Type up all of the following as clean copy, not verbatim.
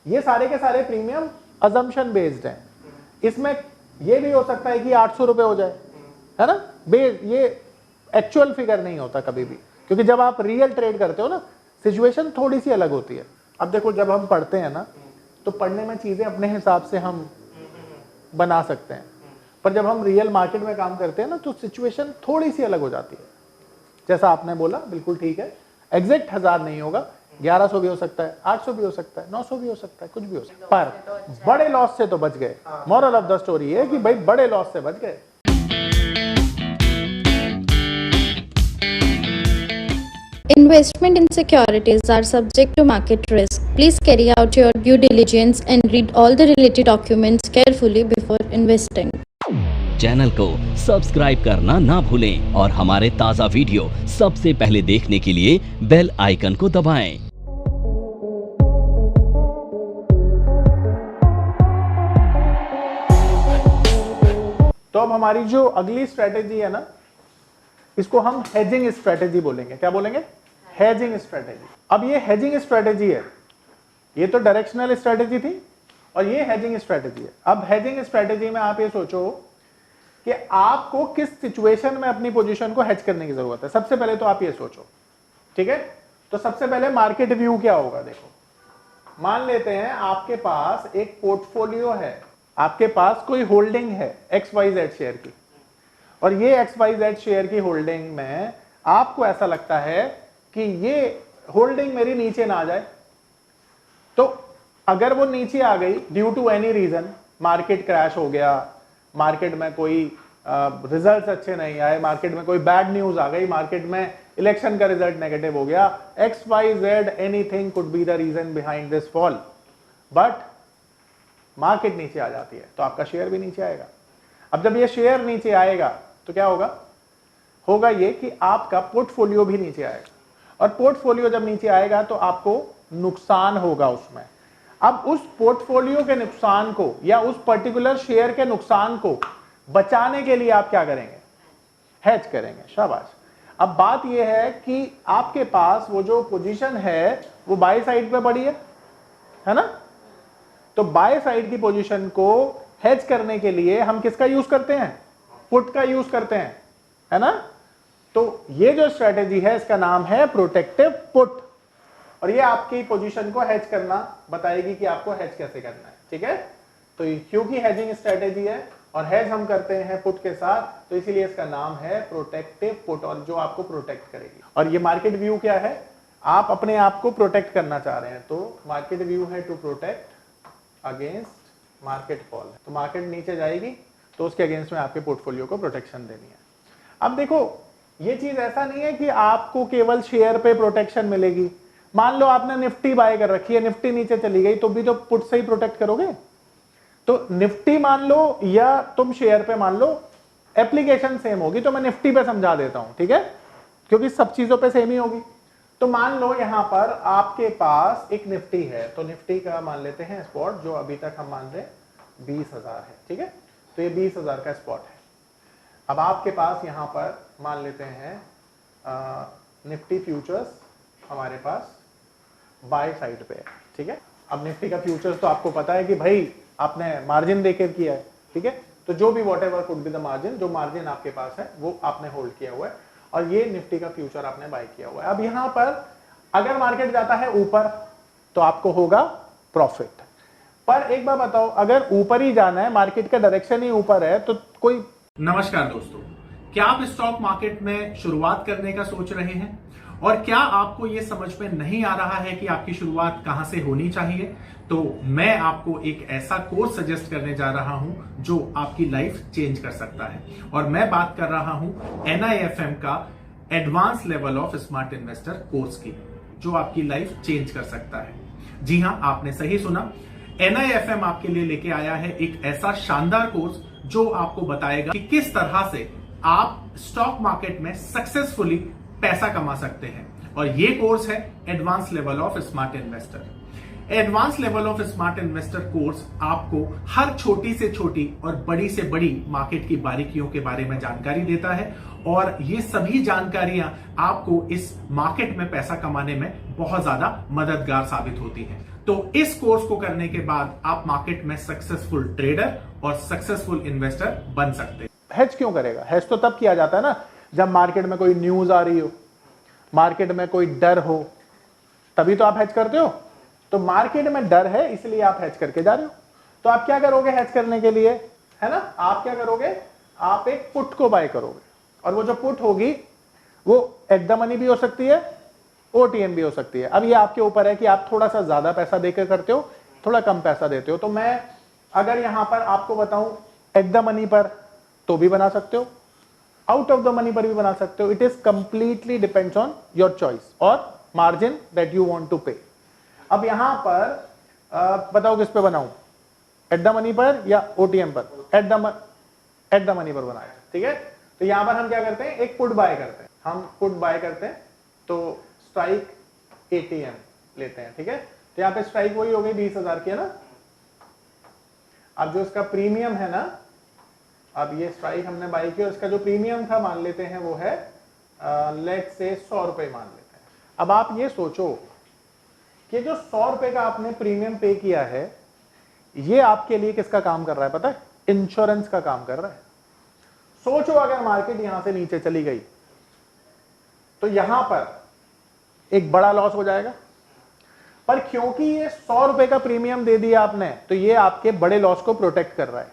ये सारे के सारे प्रीमियम अजम्पशन बेस्ड हैं। इसमें ये भी हो सकता है कि 800 रुपए हो जाए, है ना, ये एक्चुअल फिगर नहीं होता कभी भी, क्योंकि जब आप रियल ट्रेड करते हो ना, सिचुएशन थोड़ी सी अलग होती है। अब देखो, जब हम पढ़ते हैं ना, तो पढ़ने में चीजें अपने हिसाब से हम बना सकते हैं, पर जब हम रियल मार्केट में काम करते हैं ना, तो सिचुएशन थोड़ी सी अलग हो जाती है। जैसा आपने बोला, बिल्कुल ठीक है, एग्जैक्ट 1000 नहीं होगा, 1100 भी हो सकता है, 800 भी हो सकता है, 900 भी हो सकता है, कुछ भी हो सकता है, पर बड़े लॉस से तो बच गए। मॉरल ऑफ द स्टोरी है कि भाई बड़े लॉस से बच गए। Investment in securities are subject to market risk. Please carry out your due diligence and read all the related documents carefully before investing. Channel को सब्सक्राइब करना ना भूलें और हमारे ताज़ा वीडियो सबसे पहले देखने के लिए बेल आइकन को दबाएं। तो अब हमारी जो अगली स्ट्रेटेजी है ना, इसको हम हेजिंग स्ट्रेटेजी बोलेंगे। क्या बोलेंगे? Hedging strategy. अब ये हेजिंग स्ट्रेटेजी है, ये तो डायरेक्शनल स्ट्रेटेजी थी और ये हेजिंग स्ट्रेटेजी है। अब हेजिंग स्ट्रेटेजी में आप ये सोचो कि आपको किस सिचुएशन में अपनी पोजीशन को हेज करने की जरूरत है। सबसे पहले तो आप ये सोचो, ठीक है। तो सबसे पहले मार्केट व्यू क्या होगा, देखो, मान लेते हैं आपके पास एक पोर्टफोलियो है, आपके पास कोई होल्डिंग है XYZ शेयर की, और ये XYZ शेयर की होल्डिंग में आपको ऐसा लगता है कि ये होल्डिंग मेरी नीचे ना आ जाए। तो अगर वो नीचे आ गई due to any reason, market crash हो गया, मार्केट में कोई रिजल्ट्स अच्छे नहीं आए, मार्केट में कोई बैड न्यूज आ गई, मार्केट में इलेक्शन का रिजल्ट नेगेटिव हो गया, XYZ anything could be the reason behind this fall, but market नीचे आ जाती है तो आपका शेयर भी नीचे आएगा। अब जब ये शेयर नीचे आएगा तो क्या होगा? होगा ये कि आपका पोर्टफोलियो भी नीचे आएगा, और पोर्टफोलियो जब नीचे आएगा तो आपको नुकसान होगा उसमें। अब उस पोर्टफोलियो के नुकसान को या उस पर्टिकुलर शेयर के नुकसान को बचाने के लिए आप क्या करेंगे? हेज करेंगे। शाबाश। अब बात यह है कि आपके पास वो जो पोजीशन है वो बाय साइड पे पड़ी है ना, तो बाय साइड की पोजीशन को हेज करने के लिए हम किसका यूज करते हैं? पुट का यूज करते हैं, है ना। तो ये जो स्ट्रेटेजी है इसका नाम है प्रोटेक्टिव पुट, और ये आपकी पोजीशन को हेज करना बताएगी कि आपको हेज कैसे करना है, ठीक है। तो क्योंकि हेजिंग स्ट्रेटेजी है और हेज हम करते हैं पुट के साथ, तो इसीलिए इसका नाम है प्रोटेक्टिव पुट, और जो आपको प्रोटेक्ट करेगी। और ये मार्केट व्यू क्या है? आप अपने आप को प्रोटेक्ट करना चाह रहे हैं, तो मार्केट व्यू है to protect against market fall. तो मार्केट नीचे जाएगी तो उसके अगेंस्ट में आपके पोर्टफोलियो को प्रोटेक्शन देनी है। अब देखो, ये चीज ऐसा नहीं है कि आपको केवल शेयर पे प्रोटेक्शन मिलेगी। मान लो आपने निफ्टी बाय कर रखी है, निफ्टी नीचे चली गई तो भी तो पुट से ही प्रोटेक्ट करोगे। तो निफ्टी मान लो या तुम शेयर पे मान लो, एप्लीकेशन सेम होगी, तो मैं निफ्टी पे समझा देता हूं, ठीक है, क्योंकि सब चीजों पे सेम ही होगी। तो मान लो यहां पर आपके पास एक निफ्टी है, तो निफ्टी का मान लेते हैं स्पॉट, जो अभी तक हम मान रहे 20,000 है, ठीक है। तो ये 20,000 का स्पॉट है। अब आपके पास यहां पर मान लेते हैं निफ्टी फ्यूचर्स हमारे पास बाय साइड पे है, ठीक है। अब निफ्टी का फ्यूचर्स तो आपको पता है कि भाई आपने मार्जिन देके किया है, ठीक है। तो जो भी what ever could be the margin, जो मार्जिन आपके पास है वो आपने होल्ड किया हुआ है, और ये निफ्टी का फ्यूचर आपने बाय किया हुआ है। अब यहां पर अगर मार्केट जाता है ऊपर तो आपको होगा प्रॉफिट। पर एक बार बताओ, अगर ऊपर ही जाना है, मार्केट का डायरेक्शन ही ऊपर है, तो कोई। नमस्कार दोस्तों, क्या आप स्टॉक मार्केट में शुरुआत करने का सोच रहे हैं और क्या आपको यह समझ में नहीं आ रहा है कि आपकी शुरुआत कहां से होनी चाहिए? तो मैं आपको एक ऐसा कोर्स सजेस्ट करने जा रहा हूं जो आपकी लाइफ चेंज कर सकता है, और मैं बात कर रहा हूं NIFM का advance level of smart investor course की, जो आपकी लाइफ चेंज कर सकता है। जी हां, आपने सही सुना, NIFM आपके लिए लेके आया है एक ऐसा शानदार कोर्स जो आपको बताएगा कि किस तरह से आप स्टॉक मार्केट में सक्सेसफुली पैसा कमा सकते हैं। और ये कोर्स है advance level of smart investor. Advance level of smart investor course आपको हर छोटी से छोटी और बड़ी से बड़ी मार्केट की बारीकियों के बारे में जानकारी देता है, और ये सभी जानकारियां आपको इस मार्केट में पैसा कमाने में बहुत ज्यादा मददगार साबित होती हैं। तो इस कोर्स को करने के बाद आप मार्केट में सक्सेसफुल ट्रेडर और सक्सेसफुल इन्वेस्टर बन सकते हैं। हेज क्यों करेगा? हेज तो तब किया जाता है ना जब मार्केट में कोई न्यूज आ रही हो, मार्केट में कोई डर हो, तभी तो आप हेज करते हो। तो मार्केट में डर है इसलिए आप हेज करके जा रहे हो। तो आप क्या करोगे हेज करने के लिए, है ना? आप क्या करोगे? आप एक पुट को बाय करोगे, और वो जो पुट होगी वो एट द मनी भी हो सकती है, ओटीएम भी हो सकती है। अब ये आपके ऊपर है कि आप थोड़ा सा ज्यादा पैसा देकर करते हो, थोड़ा कम पैसा देते हो। तो मैं अगर यहां पर आपको बताऊं एट द मनी पर तो भी बना सकते हो, आउट ऑफ द मनी पर भी बना सकते हो। It is completely depends on your choice और margin that you want to pay. अब यहां पर बताओ किस पे बनाऊं, एट द मनी पर या ओटीएम पर? एट द मनी पर बनाए, ठीक है। तो यहां पर हम क्या करते हैं, एक पुट बाय करते हैं। हम पुट बाय करते हैं तो स्ट्राइक एटीएम लेते हैं, ठीक है। तो यहां पे स्ट्राइक वही हो गई 20,000 की, है ना। अब जो इसका प्रीमियम है ना, अब ये स्ट्राइक हमने बाय की और इसका जो प्रीमियम था मान लेते हैं वो है लेट से 100 रुपए मान लेते हैं। अब आप ये सोचो कि जो 100 रुपए का आपने प्रीमियम पे किया है ये आपके लिए किसका काम कर रहा है पता है? इंश्योरेंस का काम कर रहा है। सोचो अगर मार्केट यहां से नीचे चली गई तो यहां पर एक बड़ा लॉस हो जाएगा, पर क्योंकि ये 100 रुपए का प्रीमियम दे दिया आपने तो ये आपके बड़े लॉस को प्रोटेक्ट कर रहा है,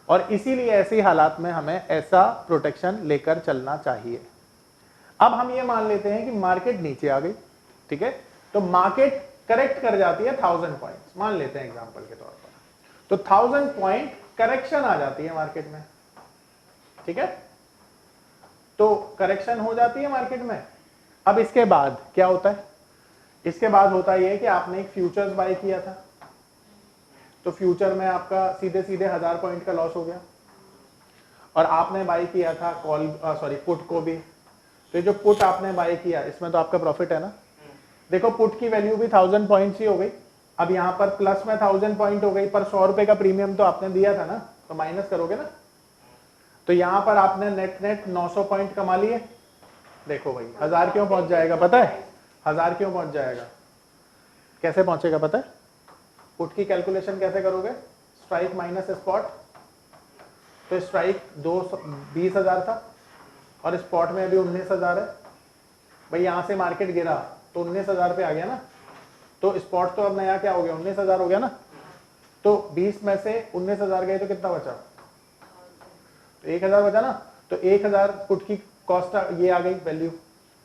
और इसीलिए ऐसी हालात में हमें ऐसा प्रोटेक्शन लेकर चलना चाहिए। अब हम ये मान लेते हैं कि मार्केट नीचे आ गई, ठीक है, तो मार्केट करेक्ट कर जाती है 1000 पॉइंट्स मान लेते हैं एग्जांपल के तौर पर। तो 1000 पॉइंट करेक्शन आ जाती है मार्केट में, ठीक है, तो करेक्शन हो जाती है मार्केट में। अब इसके बाद क्या होता है? इसके बाद होता है कि आपने एक फ्यूचर्स बाय किया था, तो फ्यूचर में आपका सीधे सीधे 1000 पॉइंट का लॉस हो गया, और आपने बाय किया था पुट को भी। तो जो पुट आपने बाय किया इसमें तो आपका प्रॉफिट है ना। देखो पुट की वैल्यू भी 1000 पॉइंट्स ही हो गई। अब यहां पर प्लस में 1000 पॉइंट हो गई, पर 100 रुपए का प्रीमियम तो आपने दिया था ना, तो माइनस करोगे ना। तो यहां पर आपने नेट 900 पॉइंट कमा लिए। देखो भाई 1000 क्यों पहुंच जाएगा पता है? 1000 क्यों पहुंच जाएगा? कैसे पहुंचेगा पता है? पुट की कैलकुलेशन कैसे करोगे? Strike minus spot. तो स्ट्राइक 20,000 था और स्पॉट में अभी 19,000 है। भाई यहां से मार्केट गिरा तो 19,000 पे आ गया ना, तो स्पॉट तो अब नया क्या हो गया, 19,000 हो गया ना। तो 20 में से 19,000 गए तो कितना बचा? तो 1,000 बचा ना। तो 1,000 पुट की कॉस्ट ये आ गई वैल्यू।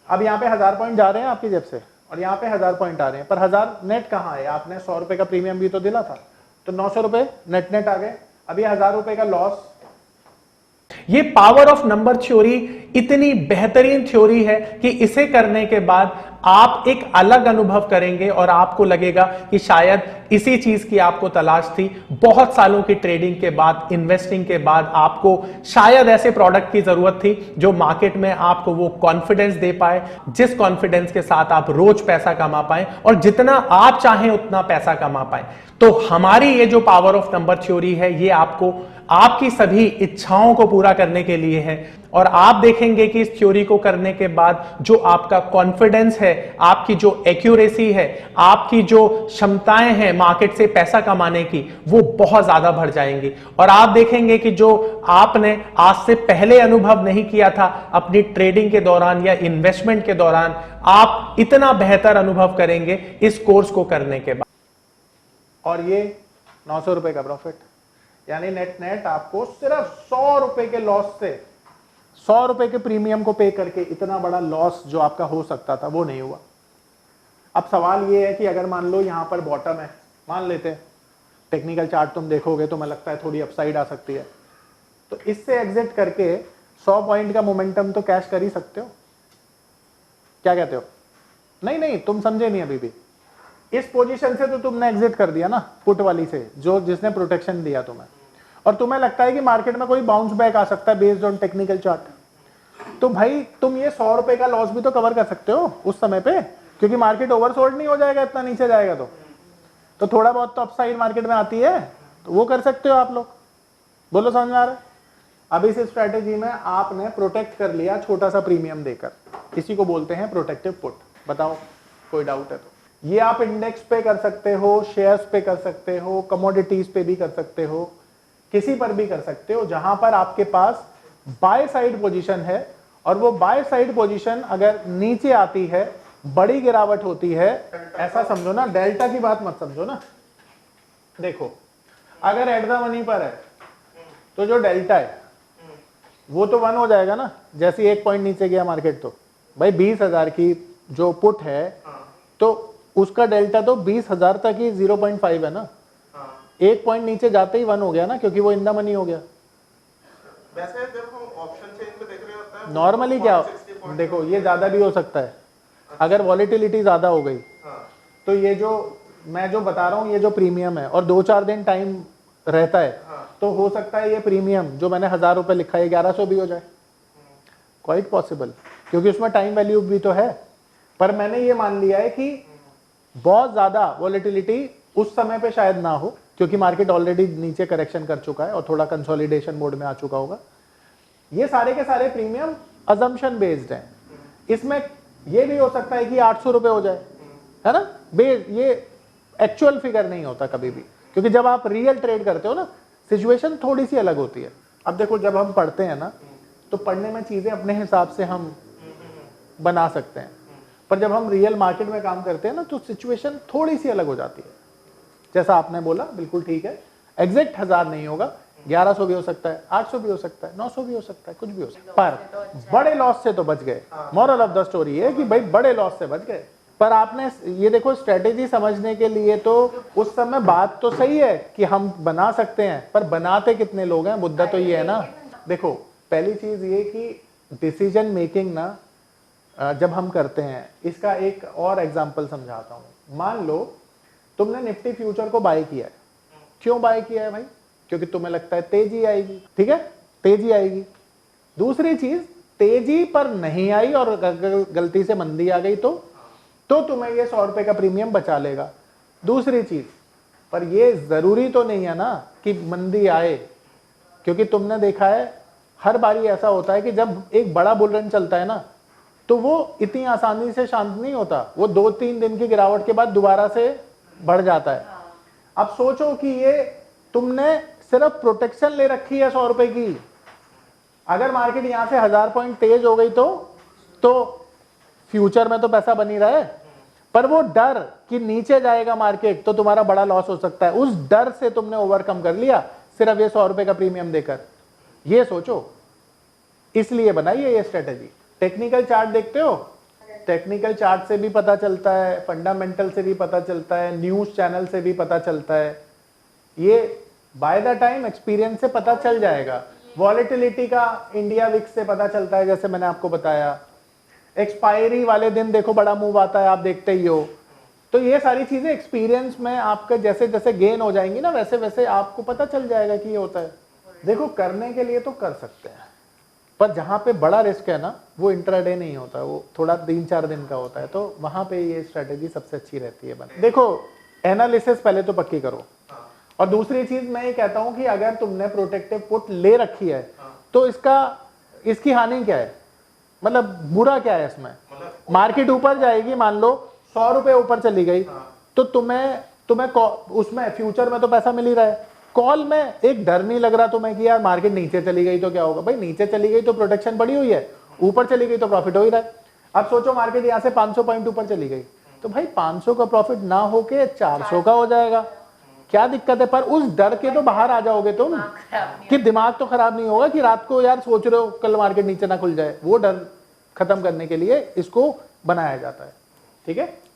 अब यहाँ पे 1000 पॉइंट जा रहे हैं आपकी जेब से और यहाँ पे 1000 पॉइंट आ रहे हैं, पर 1000 नेट कहाँ है? आपने 100 रुपए का प्रीमियम भी तो दिला था, तो 900 रुपए नेट आ गए। अब ये 1000 रुपए का लॉस। ये पावर ऑफ नंबर थ्योरी इतनी बेहतरीन थ्योरी है कि इसे करने के बाद आप एक अलग अनुभव करेंगे और आपको लगेगा कि शायद इसी चीज की आपको तलाश थी। बहुत सालों की ट्रेडिंग के बाद, इन्वेस्टिंग के बाद आपको शायद ऐसे प्रोडक्ट की जरूरत थी जो मार्केट में आपको वो कॉन्फिडेंस दे पाए, जिस कॉन्फिडेंस के साथ आप रोज पैसा कमा पाए और जितना आप चाहें उतना पैसा कमा पाए। तो हमारी ये जो पावर ऑफ नंबर थ्योरी है ये आपको आपकी सभी इच्छाओं को पूरा करने के लिए है, और आप देखेंगे कि इस थ्योरी को करने के बाद जो आपका कॉन्फिडेंस है, आपकी जो एक्यूरेसी है, आपकी जो क्षमताएं हैं मार्केट से पैसा कमाने की, वो बहुत ज्यादा बढ़ जाएंगी। और आप देखेंगे कि जो आपने आज से पहले अनुभव नहीं किया था अपनी ट्रेडिंग के दौरान या इन्वेस्टमेंट के दौरान, आप इतना बेहतर अनुभव करेंगे इस कोर्स को करने के बाद। और ये 900 रुपए का प्रॉफिट, यानी नेट आपको सिर्फ 100 रुपए के लॉस से, 100 रुपए के प्रीमियम को पे करके इतना बड़ा लॉस जो आपका हो सकता था वो नहीं हुआ। अब सवाल ये है कि अगर मान लो यहां पर बॉटम है, मान लेते हैं, टेक्निकल चार्ट तुम देखोगे तो मैं लगता है थोड़ी अपसाइड आ सकती है, तो इससे एग्जिट करके 100 पॉइंट का मोमेंटम तो कैश कर ही सकते हो। क्या कहते हो? नहीं, तुम समझे नहीं अभी भी। इस पोजीशन से तो तुमने एग्जिट कर दिया ना, पुट वाली से, जो जिसने प्रोटेक्शन दिया तुम्हें, और तुम्हें लगता है कि मार्केट में कोई बाउंस बैक आ सकता है बेस्ड ऑन टेक्निकल चार्ट, तो भाई तुम ये 100 रुपए का लॉस भी तो कवर कर सकते हो उस समय पे, क्योंकि मार्केट ओवरसोल्ड नहीं हो जाएगा इतना नीचे जाएगा तो थोड़ा बहुत तो अपसाइड मार्केट में आती है, तो वो कर सकते हो आप लोग। बोलो समझ में आ रहा है? अब इस स्ट्रैटेजी में आपने प्रोटेक्ट कर लिया छोटा सा प्रीमियम देकर, इसी को बोलते हैं प्रोटेक्टिव पुट। बताओ कोई डाउट है तो? ये आप इंडेक्स पे कर सकते हो, शेयर्स पे कर सकते हो, कमोडिटीज पे भी कर सकते हो, किसी पर भी कर सकते हो जहां पर आपके पास बाय साइड पोजीशन है और वो बाय साइड पोजीशन अगर नीचे आती है, बड़ी गिरावट होती है, ऐसा समझो ना, डेल्टा की बात मत समझो ना। देखो अगर एट द मनी पर है तो जो डेल्टा है वो तो 1 हो जाएगा ना, जैसे 1 पॉइंट नीचे गया मार्केट तो भाई 20,000 की जो पुट है तो उसका डेल्टा तो 20,000 तक ही 0.5 है ना, 1 पॉइंट नीचे जाते ही 1 हो गया ना, क्योंकि वो इन द मनी हो गया। वैसे जब हम ऑप्शन चेन में देख रहे होते हैं नॉर्मली क्या देखो, ये ज्यादा भी हो सकता है अगर वॉलेटिलिटी ज्यादा हो गई तो ये जो मैं जो बता रहा हूँ, ये जो प्रीमियम है और 2-4 दिन टाइम रहता है तो हो सकता है ये प्रीमियम जो मैंने 1,000 रुपए लिखा है 1100 भी हो जाए, क्वाइट पॉसिबल, क्योंकि उसमें टाइम वैल्यू भी तो है। पर मैंने ये मान लिया है कि बहुत ज्यादा वॉलेटिलिटी उस समय पे शायद ना हो, क्योंकि मार्केट ऑलरेडी नीचे करेक्शन कर चुका है और थोड़ा कंसोलिडेशन मोड में आ चुका होगा। ये सारे के सारे प्रीमियम अजम्पशन बेस्ड हैं। इसमें ये भी हो सकता है कि 800 रुपए हो जाए, है ना, ये एक्चुअल फिगर नहीं होता कभी भी, क्योंकि जब आप रियल ट्रेड करते हो ना सिचुएशन थोड़ी सी अलग होती है। अब देखो जब हम पढ़ते हैं ना तो पढ़ने में चीजें अपने हिसाब से हम बना सकते हैं, पर जब हम रियल मार्केट में काम करते हैं ना तो सिचुएशन थोड़ी सी अलग हो जाती है। जैसा आपने बोला बिल्कुल ठीक है, एग्जैक्ट 1,000 नहीं होगा, 1100 भी हो सकता है, 800 भी हो सकता है, 900 भी हो सकता है, कुछ भी हो सकता है, पर बड़े लॉस से तो बच गए। मॉरल ऑफ द स्टोरी है कि भाई बड़े लॉस से बच गए। पर आपने ये देखो स्ट्रेटेजी समझने के लिए तो उस समय बात तो सही है कि हम बना सकते हैं, पर बनाते कितने लोग हैं, मुद्दा तो ये है ना। देखो पहली चीज ये कि डिसीजन मेकिंग ना जब हम करते हैं, इसका एक और एग्जांपल समझाता हूं। मान लो तुमने निफ्टी फ्यूचर को बाय किया है, क्यों बाय किया है भाई, क्योंकि तुम्हें लगता है तेजी आएगी, ठीक है, तेजी आएगी। दूसरी चीज, तेजी पर नहीं आई और गलती से मंदी आ गई तो तुम्हें ये 100 रुपए का प्रीमियम बचा लेगा। दूसरी चीज, पर ये जरूरी तो नहीं है ना कि मंदी आए, क्योंकि तुमने देखा है हर बारी ऐसा होता है कि जब एक बड़ा बुल रन चलता है ना तो वो इतनी आसानी से शांत नहीं होता, वो 2-3 दिन की गिरावट के बाद दोबारा से बढ़ जाता है। अब सोचो कि ये तुमने सिर्फ प्रोटेक्शन ले रखी है 100 रुपए की, अगर मार्केट यहां से 1000 पॉइंट तेज हो गई तो फ्यूचर में तो पैसा बनी रहा है, पर वो डर कि नीचे जाएगा मार्केट तो तुम्हारा बड़ा लॉस हो सकता है, उस डर से तुमने ओवरकम कर लिया सिर्फ ये 100 रुपए का प्रीमियम देकर। ये सोचो, इसलिए बनाई है ये स्ट्रेटेजी। टेक्निकल चार्ट देखते हो, टेक्निकल चार्ट से भी पता चलता है, फंडामेंटल से भी पता चलता है, न्यूज चैनल से भी पता चलता है, ये बाय द टाइम एक्सपीरियंस से पता चल जाएगा। वॉलेटिलिटी का इंडिया विक्स से पता चलता है, जैसे मैंने आपको बताया। एक्सपायरी वाले दिन देखो बड़ा मूव आता है, आप देखते ही हो। तो ये सारी चीजें एक्सपीरियंस में आपके जैसे जैसे गेन हो जाएंगी ना, वैसे वैसे आपको पता चल जाएगा कि ये होता है। देखो करने के लिए तो कर सकते हैं, पर जहां पे बड़ा रिस्क है ना वो इंट्राडे नहीं होता, वो थोड़ा 3-4 दिन का होता है, तो वहां पे ये स्ट्रेटेजी सबसे अच्छी रहती है। देखो एनालिसिस पहले तो पक्की करो, और दूसरी चीज मैं ये कहता हूं कि अगर तुमने प्रोटेक्टिव पुट ले रखी है तो इसकी हानि क्या है, मतलब बुरा क्या है इसमें। मार्केट ऊपर जाएगी, मान लो 100 रुपए ऊपर चली गई तो तुम्हें उसमें फ्यूचर में तो पैसा मिल ही रहा है, कॉल में एक डर नहीं लग रहा तुम्हें कि यार मार्केट नीचे चली गई तो क्या होगा। भाई नीचे चली गई तो प्रोटेक्शन बढ़ी हुई है, ऊपर चली गई तो प्रॉफिट हो ही रहा है। अब सोचो मार्केट यहां से 500 पॉइंट ऊपर चली गई तो भाई 500 का प्रॉफिट ना होके 400 का हो जाएगा, क्या दिक्कत है। पर उस डर के तो बाहर आ जाओगे तुम कि दिमाग तो खराब नहीं होगा कि रात को यार सोच रहे हो कल मार्केट नीचे ना खुल जाए, वो डर खत्म करने के लिए इसको बनाया जाता है, ठीक है।